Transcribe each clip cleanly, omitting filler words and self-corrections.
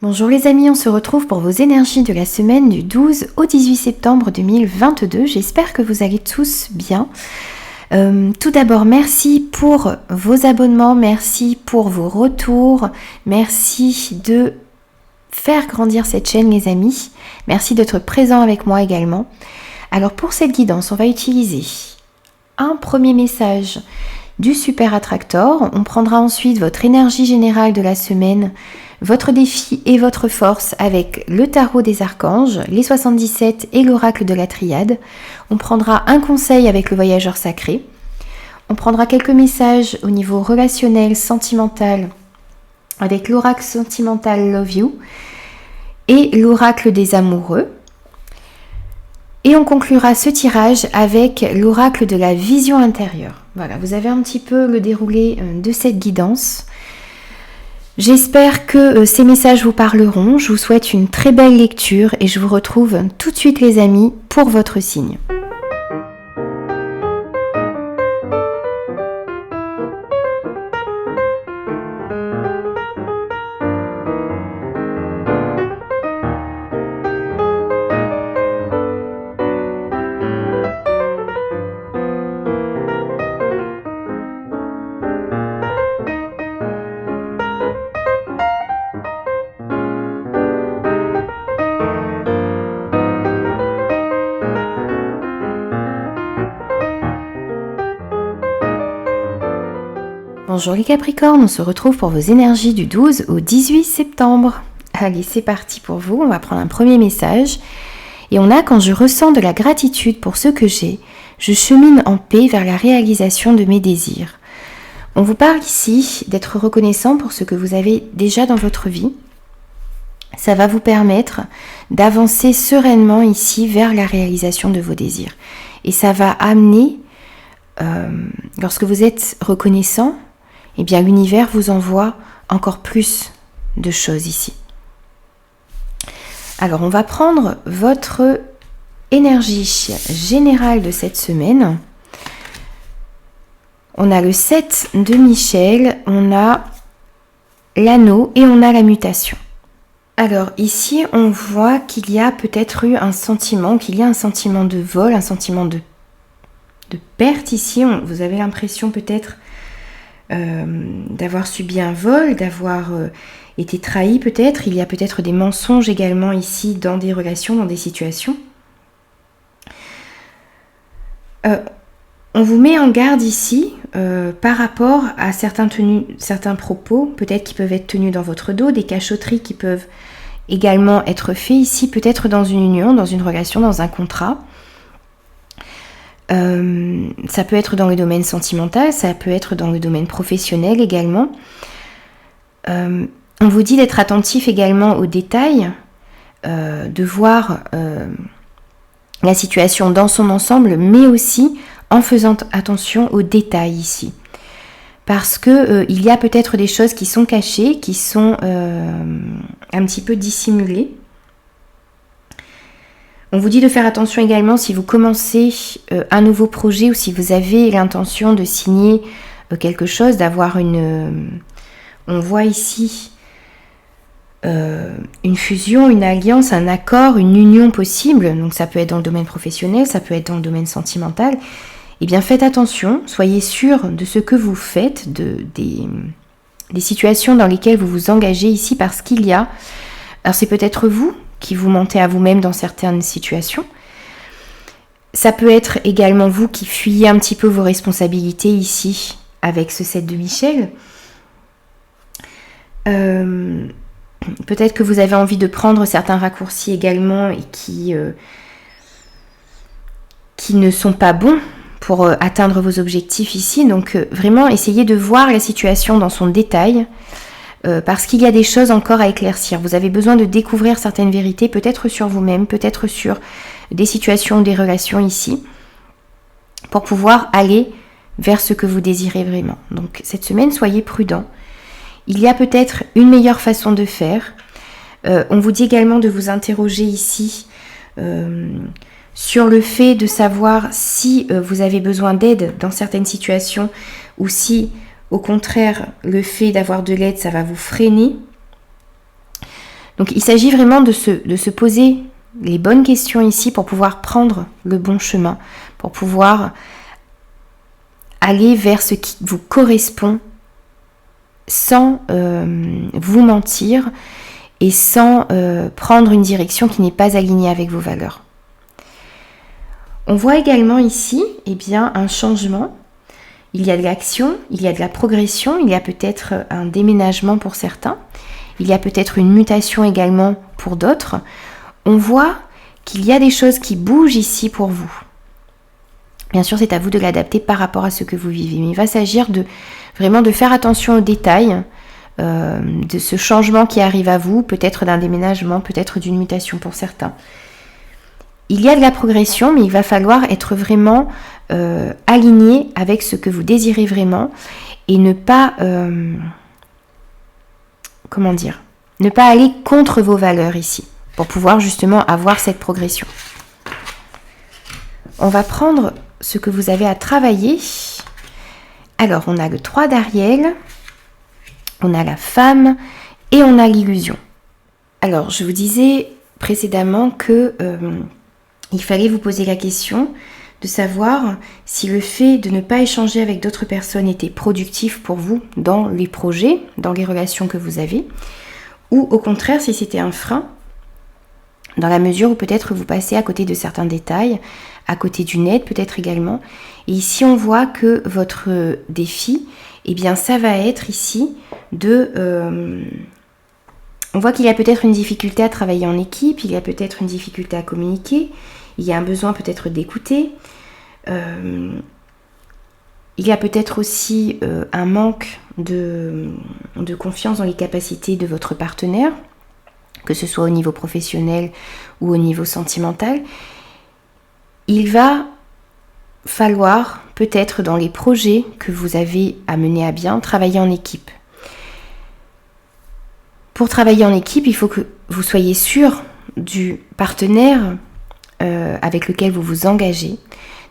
Bonjour les amis, on se retrouve pour vos énergies de la semaine du 12 au 18 septembre 2022. J'espère que vous allez tous bien. Tout d'abord, merci pour vos abonnements, merci pour vos retours, merci de faire grandir cette chaîne les amis. Merci d'être présents avec moi également. Alors pour cette guidance, on va utiliser un premier message du Super Attractor. On prendra ensuite votre énergie générale de la semaine, votre défi et votre force avec le tarot des archanges, les 77 et l'oracle de la triade. On prendra un conseil avec le voyageur sacré. On prendra quelques messages au niveau relationnel, sentimental, avec l'oracle sentimental Love You et l'oracle des amoureux. Et on conclura ce tirage avec l'oracle de la vision intérieure. Voilà, vous avez un petit peu le déroulé de cette guidance. J'espère que ces messages vous parleront. Je vous souhaite une très belle lecture et je vous retrouve tout de suite les amis pour votre signe. Bonjour les Capricornes, on se retrouve pour vos énergies du 12 au 18 septembre. Allez, c'est parti pour vous, on va prendre un premier message. Et on a: quand je ressens de la gratitude pour ce que j'ai, je chemine en paix vers la réalisation de mes désirs. On vous parle ici d'être reconnaissant pour ce que vous avez déjà dans votre vie. Ça va vous permettre d'avancer sereinement ici vers la réalisation de vos désirs. Et ça va amener, lorsque vous êtes reconnaissant, eh bien l'univers vous envoie encore plus de choses ici. Alors on va prendre votre énergie générale de cette semaine. On a le 7 de Michel, on a l'anneau et on a la mutation. Alors ici on voit qu'il y a peut-être eu un sentiment, de vol, un sentiment de perte ici. Vous avez l'impression peut-être d'avoir subi un vol, d'avoir été trahi peut-être. Il y a peut-être des mensonges également ici dans des relations, dans des situations. On vous met en garde ici par rapport à certains propos, peut-être qui peuvent être tenus dans votre dos, des cachotteries qui peuvent également être faits ici, peut-être dans une union, dans une relation, dans un contrat. Ça peut être dans le domaine sentimental, ça peut être dans le domaine professionnel également. On vous dit d'être attentif également aux détails, de voir la situation dans son ensemble, mais aussi en faisant attention aux détails ici. Parce que il y a peut-être des choses qui sont cachées, qui sont un petit peu dissimulées. On vous dit de faire attention également si vous commencez un nouveau projet ou si vous avez l'intention de signer quelque chose, d'avoir une... on voit ici une fusion, une alliance, un accord, une union possible. Donc ça peut être dans le domaine professionnel, ça peut être dans le domaine sentimental. Eh bien faites attention, soyez sûr de ce que vous faites, des situations dans lesquelles vous vous engagez ici, parce qu'il y a... Alors c'est peut-être vous qui vous mentez à vous-même dans certaines situations. Ça peut être également vous qui fuyez un petit peu vos responsabilités ici avec ce 7 de Michel. Peut-être que vous avez envie de prendre certains raccourcis également et qui ne sont pas bons pour atteindre vos objectifs ici. Donc vraiment essayez de voir la situation dans son détail. Parce qu'il y a des choses encore à éclaircir. Vous avez besoin de découvrir certaines vérités, peut-être sur vous-même, peut-être sur des situations, des relations ici, pour pouvoir aller vers ce que vous désirez vraiment. Donc cette semaine, soyez prudents. Il y a peut-être une meilleure façon de faire. On vous dit également de vous interroger ici sur le fait de savoir si vous avez besoin d'aide dans certaines situations ou si... Au contraire, le fait d'avoir de l'aide, ça va vous freiner. Donc il s'agit vraiment de se poser les bonnes questions ici pour pouvoir prendre le bon chemin, pour pouvoir aller vers ce qui vous correspond sans vous mentir et sans prendre une direction qui n'est pas alignée avec vos valeurs. On voit également ici un changement. Il y a de l'action, il y a de la progression, il y a peut-être un déménagement pour certains, il y a peut-être une mutation également pour d'autres. On voit qu'il y a des choses qui bougent ici pour vous. Bien sûr, c'est à vous de l'adapter par rapport à ce que vous vivez. Mais il va s'agir vraiment de faire attention aux détails de ce changement qui arrive à vous, peut-être d'un déménagement, peut-être d'une mutation pour certains. Il y a de la progression, mais il va falloir être vraiment aligné avec ce que vous désirez vraiment et ne pas, ne pas aller contre vos valeurs ici, pour pouvoir justement avoir cette progression. On va prendre ce que vous avez à travailler. Alors, on a le 3 d'Ariel, on a la femme et on a l'illusion. Alors, je vous disais précédemment que il fallait vous poser la question de savoir si le fait de ne pas échanger avec d'autres personnes était productif pour vous dans les projets, dans les relations que vous avez, ou au contraire si c'était un frein, dans la mesure où peut-être vous passez à côté de certains détails, à côté d'une aide peut-être également. Et ici on voit que votre défi, ça va être ici on voit qu'il y a peut-être une difficulté à travailler en équipe, il y a peut-être une difficulté à communiquer, il y a un besoin peut-être d'écouter, il y a peut-être aussi un manque de confiance dans les capacités de votre partenaire, que ce soit au niveau professionnel ou au niveau sentimental. Il va falloir peut-être dans les projets que vous avez à mener à bien, travailler en équipe. Pour travailler en équipe, il faut que vous soyez sûr du partenaire avec lequel vous vous engagez.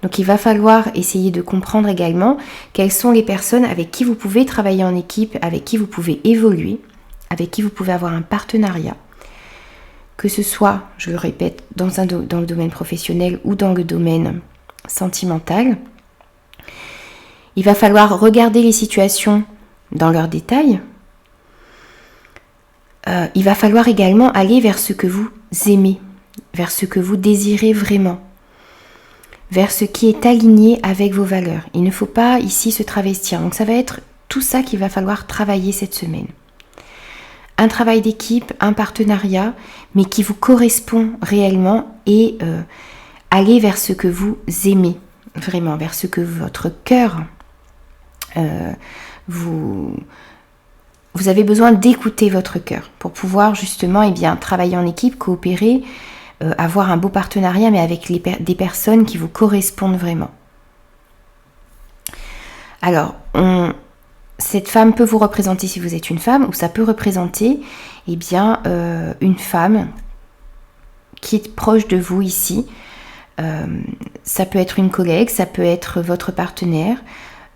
Donc il va falloir essayer de comprendre également quelles sont les personnes avec qui vous pouvez travailler en équipe, avec qui vous pouvez évoluer, avec qui vous pouvez avoir un partenariat. Que ce soit, je le répète, dans le domaine professionnel ou dans le domaine sentimental. Il va falloir regarder les situations dans leurs détails. Il va falloir également aller vers ce que vous aimez, vers ce que vous désirez vraiment, vers ce qui est aligné avec vos valeurs. Il ne faut pas ici se travestir. Donc ça va être tout ça qu'il va falloir travailler cette semaine. Un travail d'équipe, un partenariat, mais qui vous correspond réellement et aller vers ce que vous aimez, vraiment, vers ce que votre cœur vous avez besoin d'écouter votre cœur pour pouvoir justement travailler en équipe, coopérer, avoir un beau partenariat, mais avec des personnes qui vous correspondent vraiment. Alors, cette femme peut vous représenter si vous êtes une femme, ou ça peut représenter une femme qui est proche de vous ici. Ça peut être une collègue, ça peut être votre partenaire.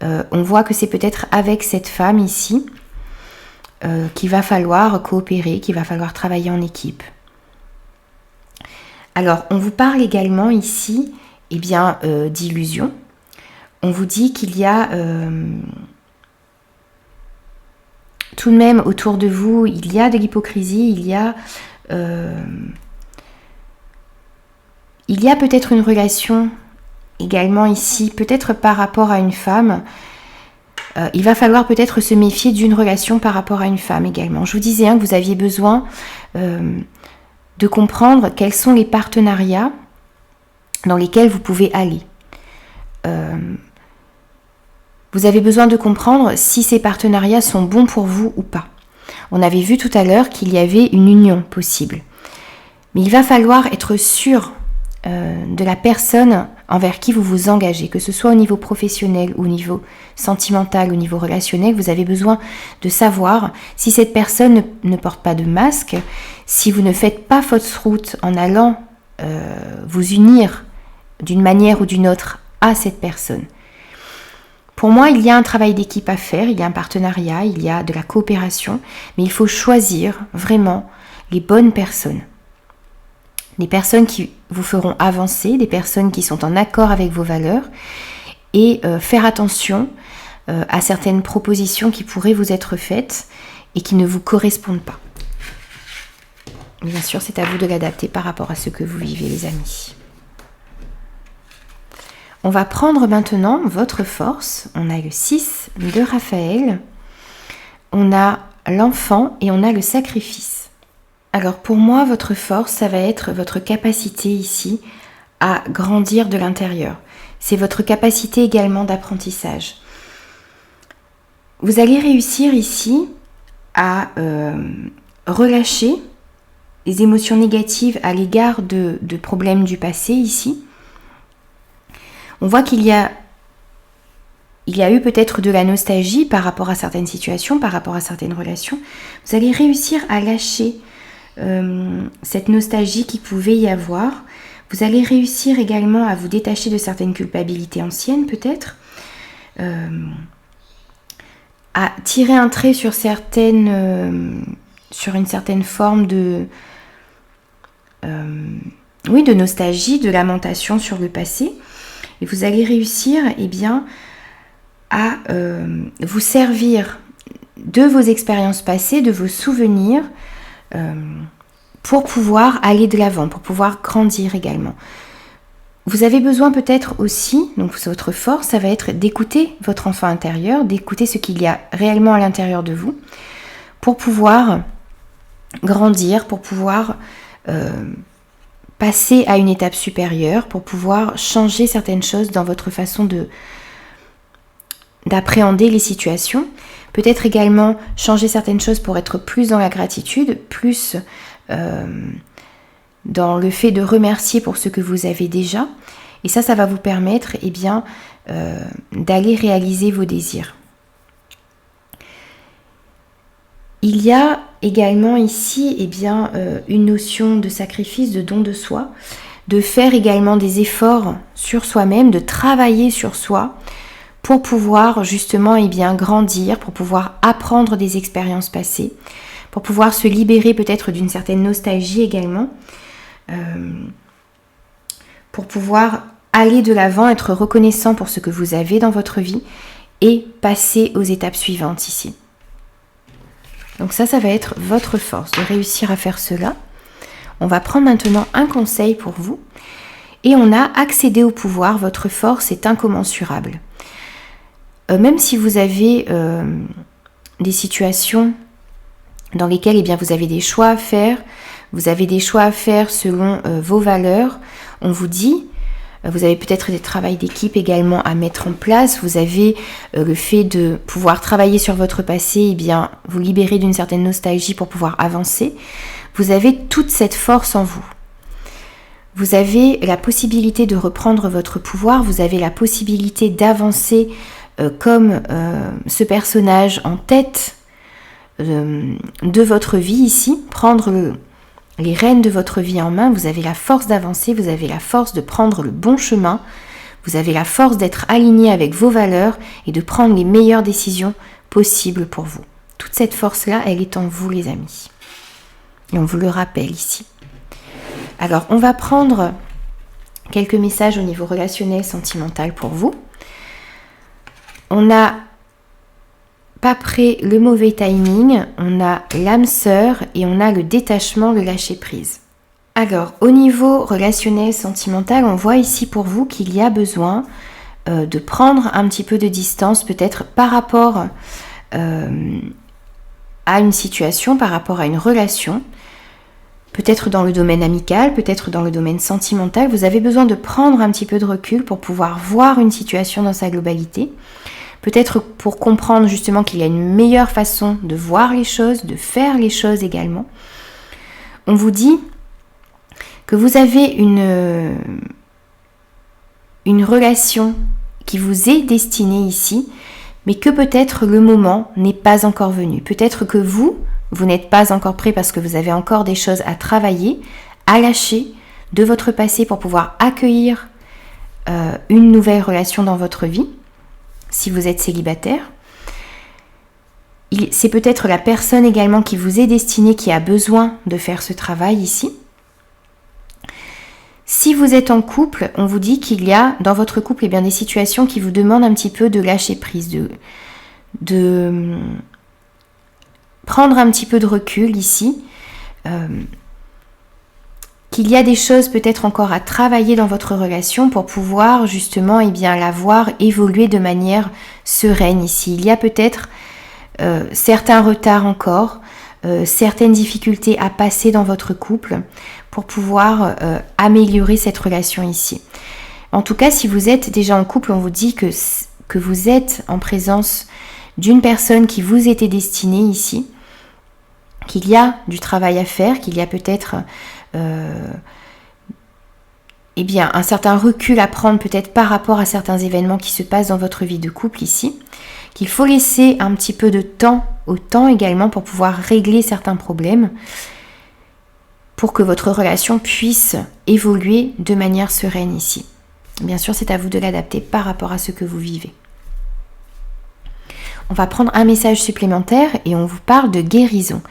On voit que c'est peut-être avec cette femme ici qu'il va falloir coopérer, qu'il va falloir travailler en équipe. Alors, on vous parle également ici d'illusion. On vous dit qu'il y a tout de même autour de vous, il y a de l'hypocrisie, il y a peut-être une relation également ici, peut-être par rapport à une femme. Il va falloir peut-être se méfier d'une relation par rapport à une femme également. Je vous disais que vous aviez besoin de comprendre quels sont les partenariats dans lesquels vous pouvez aller. Vous avez besoin de comprendre si ces partenariats sont bons pour vous ou pas. On avait vu tout à l'heure qu'il y avait une union possible. Mais il va falloir être sûr de la personne envers qui vous vous engagez, que ce soit au niveau professionnel, au niveau sentimental, au niveau relationnel. Vous avez besoin de savoir si cette personne ne porte pas de masque, si vous ne faites pas fausse route en allant vous unir d'une manière ou d'une autre à cette personne. Pour moi, il y a un travail d'équipe à faire, il y a un partenariat, il y a de la coopération, mais il faut choisir vraiment les bonnes personnes. Des personnes qui vous feront avancer, des personnes qui sont en accord avec vos valeurs, et faire attention à certaines propositions qui pourraient vous être faites et qui ne vous correspondent pas. Bien sûr, c'est à vous de l'adapter par rapport à ce que vous vivez, les amis. On va prendre maintenant votre force. On a le 6 de Raphaël, on a l'enfant et on a le sacrifice. Alors pour moi, votre force, ça va être votre capacité ici à grandir de l'intérieur. C'est votre capacité également d'apprentissage. Vous allez réussir ici à relâcher les émotions négatives à l'égard de problèmes du passé ici. On voit qu'il y a eu peut-être de la nostalgie par rapport à certaines situations, par rapport à certaines relations. Vous allez réussir à lâcher cette nostalgie qui pouvait y avoir. Vous allez réussir également à vous détacher de certaines culpabilités anciennes peut-être. À tirer un trait sur une certaine forme de nostalgie, de lamentation sur le passé. Et vous allez réussir à vous servir de vos expériences passées, de vos souvenirs, pour pouvoir aller de l'avant, pour pouvoir grandir également. Vous avez besoin peut-être aussi, donc votre force, ça va être d'écouter votre enfant intérieur, d'écouter ce qu'il y a réellement à l'intérieur de vous, pour pouvoir grandir, pour pouvoir passer à une étape supérieure, pour pouvoir changer certaines choses dans votre façon d'appréhender les situations. Peut-être également changer certaines choses pour être plus dans la gratitude, plus dans le fait de remercier pour ce que vous avez déjà. Et ça va vous permettre d'aller réaliser vos désirs. Il y a également ici une notion de sacrifice, de don de soi, de faire également des efforts sur soi-même, de travailler sur soi pour pouvoir justement grandir, pour pouvoir apprendre des expériences passées, pour pouvoir se libérer peut-être d'une certaine nostalgie également, pour pouvoir aller de l'avant, être reconnaissant pour ce que vous avez dans votre vie et passer aux étapes suivantes ici. Donc ça va être votre force de réussir à faire cela. On va prendre maintenant un conseil pour vous. Et on a accédé au pouvoir, votre force est incommensurable. Même si vous avez des situations dans lesquelles vous avez des choix à faire, vous avez des choix à faire selon vos valeurs, on vous dit, vous avez peut-être des travails d'équipe également à mettre en place, vous avez le fait de pouvoir travailler sur votre passé, vous libérer d'une certaine nostalgie pour pouvoir avancer. Vous avez toute cette force en vous. Vous avez la possibilité de reprendre votre pouvoir, vous avez la possibilité d'avancer comme ce personnage en tête de votre vie ici, prendre les rênes de votre vie en main. Vous avez la force d'avancer, vous avez la force de prendre le bon chemin, vous avez la force d'être aligné avec vos valeurs et de prendre les meilleures décisions possibles pour vous. Toute cette force-là, elle est en vous, les amis. Et on vous le rappelle ici. Alors, on va prendre quelques messages au niveau relationnel, sentimental pour vous. On n'a pas prêt le mauvais timing, on a l'âme sœur et on a le détachement, le lâcher prise. Alors, au niveau relationnel, sentimental, on voit ici pour vous qu'il y a besoin de prendre un petit peu de distance, peut-être par rapport à une situation, par rapport à une relation, peut-être dans le domaine amical, peut-être dans le domaine sentimental. Vous avez besoin de prendre un petit peu de recul pour pouvoir voir une situation dans sa globalité. Peut-être pour comprendre justement qu'il y a une meilleure façon de voir les choses, de faire les choses également. On vous dit que vous avez une relation qui vous est destinée ici, mais que peut-être le moment n'est pas encore venu. Peut-être que vous n'êtes pas encore prêt parce que vous avez encore des choses à travailler, à lâcher de votre passé pour pouvoir accueillir une nouvelle relation dans votre vie. Si vous êtes célibataire, C'est peut-être la personne également qui vous est destinée qui a besoin de faire ce travail ici. Si vous êtes en couple, on vous dit qu'il y a dans votre couple des situations qui vous demandent un petit peu de lâcher prise, de prendre un petit peu de recul ici. Qu'il y a des choses peut-être encore à travailler dans votre relation pour pouvoir justement la voir évoluer de manière sereine ici. Il y a peut-être certains retards encore, certaines difficultés à passer dans votre couple pour pouvoir améliorer cette relation ici. En tout cas, si vous êtes déjà en couple, on vous dit que vous êtes en présence d'une personne qui vous était destinée ici, qu'il y a du travail à faire, qu'il y a peut-être un certain recul à prendre peut-être par rapport à certains événements qui se passent dans votre vie de couple ici, qu'il faut laisser un petit peu de temps au temps également pour pouvoir régler certains problèmes, pour que votre relation puisse évoluer de manière sereine ici. Bien sûr, c'est à vous de l'adapter par rapport à ce que vous vivez. On va prendre un message supplémentaire et on vous parle de guérison.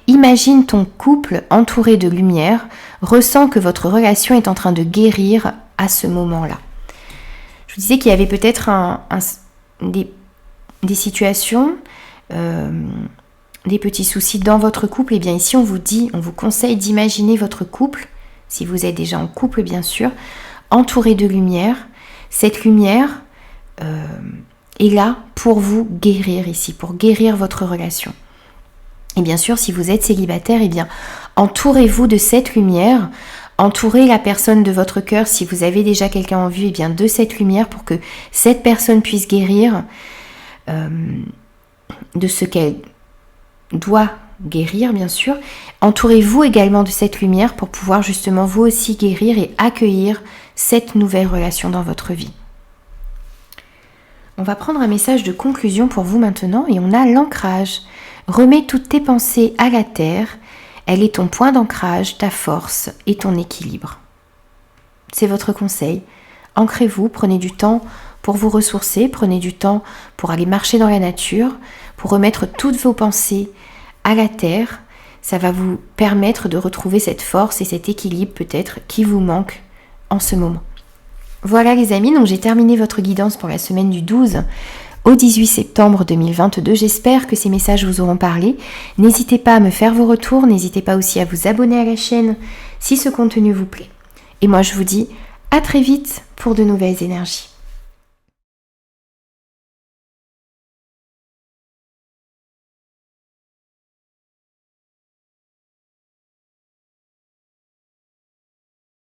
Imagine ton couple entouré de lumière, ressens que votre relation est en train de guérir à ce moment-là. Je vous disais qu'il y avait peut-être des situations, des petits soucis dans votre couple. Et bien ici on vous conseille d'imaginer votre couple, si vous êtes déjà en couple bien sûr, entouré de lumière. Cette lumière est là pour vous guérir ici, pour guérir votre relation. Et bien sûr, si vous êtes célibataire, entourez-vous de cette lumière, entourez la personne de votre cœur, si vous avez déjà quelqu'un en vue, de cette lumière pour que cette personne puisse guérir de ce qu'elle doit guérir, bien sûr. Entourez-vous également de cette lumière pour pouvoir justement vous aussi guérir et accueillir cette nouvelle relation dans votre vie. On va prendre un message de conclusion pour vous maintenant et on a l'ancrage. Remets toutes tes pensées à la terre, elle est ton point d'ancrage, ta force et ton équilibre. C'est votre conseil. Ancrez-vous, prenez du temps pour vous ressourcer, prenez du temps pour aller marcher dans la nature, pour remettre toutes vos pensées à la terre. Ça va vous permettre de retrouver cette force et cet équilibre peut-être qui vous manque en ce moment. Voilà les amis, donc j'ai terminé votre guidance pour la semaine du 12 au 18 septembre 2022. J'espère que ces messages vous auront parlé. N'hésitez pas à me faire vos retours, n'hésitez pas aussi à vous abonner à la chaîne si ce contenu vous plaît. Et moi je vous dis à très vite pour de nouvelles énergies.